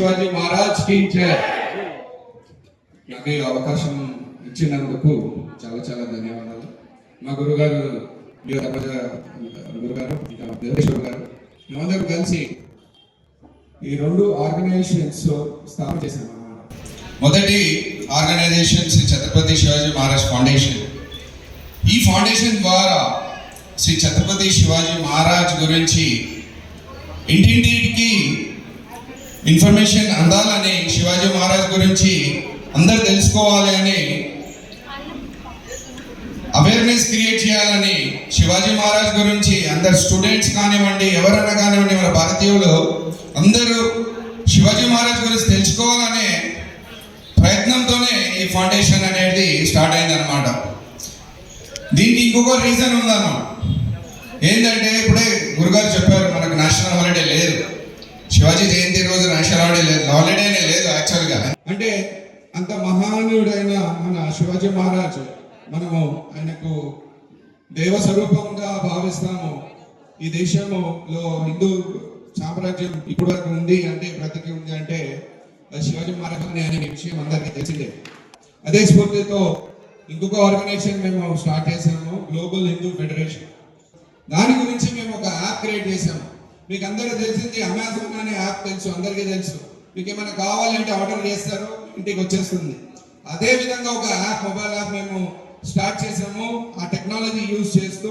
శివాజీ మహారాజ్ కి జై. నాకు ఈ అవకాశం ఇచ్చినందుకు చాలా చాలా ధన్యవాదాలు. మా గురుగారు గురుగారు ఇంకా దేవేశ్వర్ గారు మేమందరూ కలిసి ఈ రెండు ఆర్గనైజేషన్స్ స్థాపన చేశాం అన్నమాట. మొదటి ఆర్గనైజేషన్ శ్రీ ఛత్రపతి శివాజీ మహారాజ్ ఫౌండేషన్. ఈ ఫౌండేషన్ ద్వారా శ్రీ ఛత్రపతి శివాజీ మహారాజ్ గురించి ఇంటింటికి ఇన్ఫర్మేషన్ అందాలని, శివాజీ మహారాజ్ గురించి అందరు తెలుసుకోవాలి అని, అవేర్నెస్ క్రియేట్ చేయాలని, శివాజీ మహారాజ్ గురించి అందరు స్టూడెంట్స్ కానివ్వండి, ఎవరైనా కానివ్వండి, మన భారతీయులు అందరూ శివాజీ మహారాజ్ గురించి తెలుసుకోవాలనే ప్రయత్నంతోనే ఈ ఫౌండేషన్ అనేది స్టార్ట్ అయిందనమాట. దీనికి ఇంకొక రీజన్ ఉందన్నమాట. ఏంటంటే ఇప్పుడే గురుగారు చెప్పారు, మనకు నేషనల్ హాలిడే లేదు, శివాజీ జయంతి రోజు నేషనల్ హాలిడే లేదు, హాలిడేనే లేదు యాక్చువల్గా. అంటే అంత మహానీయుడైన మన శివాజీ మహారాజ్, మనము ఆయనకు దేవ స్వరూపంగా భావిస్తాము. ఈ దేశంలో హిందూ సామ్రాజ్యం ఇప్పుడు వరకు ఉంది అంటే, బ్రతికి ఉంది అంటే శివాజీ మహారాజ్ అనే విషయం అందరికీ తెలిసిందే. అదే స్ఫూర్తితో ఇంకొక ఆర్గనైజేషన్ మేము స్టార్ట్ చేసాము, గ్లోబల్ హిందూ ఫెడరేషన్. దాని గురించి మేము ఒక యాప్ క్రియేట్ చేసాము. మీకు అందరూ తెలిసింది అమెజాన్ అనే యాప్ తెలుసు, అందరికీ తెలుసు. మీకు ఏమైనా కావాలంటే ఆర్డర్ చేస్తారు, ఇంటికి వచ్చేస్తుంది. అదే విధంగా ఒక యాప్, మొబైల్ యాప్ మేము స్టార్ట్ చేసాము. ఆ టెక్నాలజీ యూజ్ చేస్తూ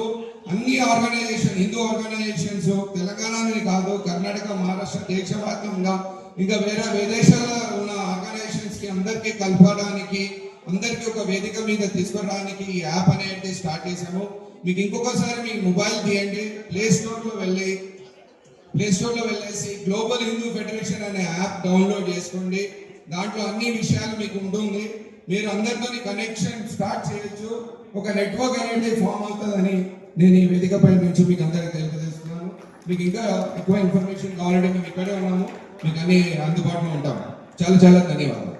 అన్ని ఆర్గనైజేషన్, హిందూ ఆర్గనైజేషన్స్ తెలంగాణని కాదు, కర్ణాటక, మహారాష్ట్ర, దేశవ్యాప్తంగా ఇంకా వేరే విదేశాల్లో ఉన్న ఆర్గనైజేషన్స్ కి అందరికీ కలపడానికి, అందరికీ ఒక వేదిక మీద తీసుకురావడానికి ఈ యాప్ అనేది స్టార్ట్ చేసాము. మీకు ఇంకొకసారి మీ మొబైల్ తీయండి, ప్లే స్టోర్లో వెళ్ళేసి గ్లోబల్ హిందూ ఫెడరేషన్ అనే యాప్ డౌన్లోడ్ చేసుకోండి. దాంట్లో అన్ని విషయాలు మీకు ఉంటుంది. మీరు అందరితో కనెక్షన్ స్టార్ట్ చేయొచ్చు. ఒక నెట్వర్క్ అనేది ఫామ్ అవుతుందని నేను ఈ వేదికపై నుంచి మీకు అందరికీ తెలియజేస్తున్నాను. మీకు ఇంకా ఎక్కువ ఇన్ఫర్మేషన్ కావాలంటే మేము ఇక్కడే ఉన్నాము, మీకు అన్ని అందుబాటులో ఉంటాము. చాలా చాలా ధన్యవాదాలు.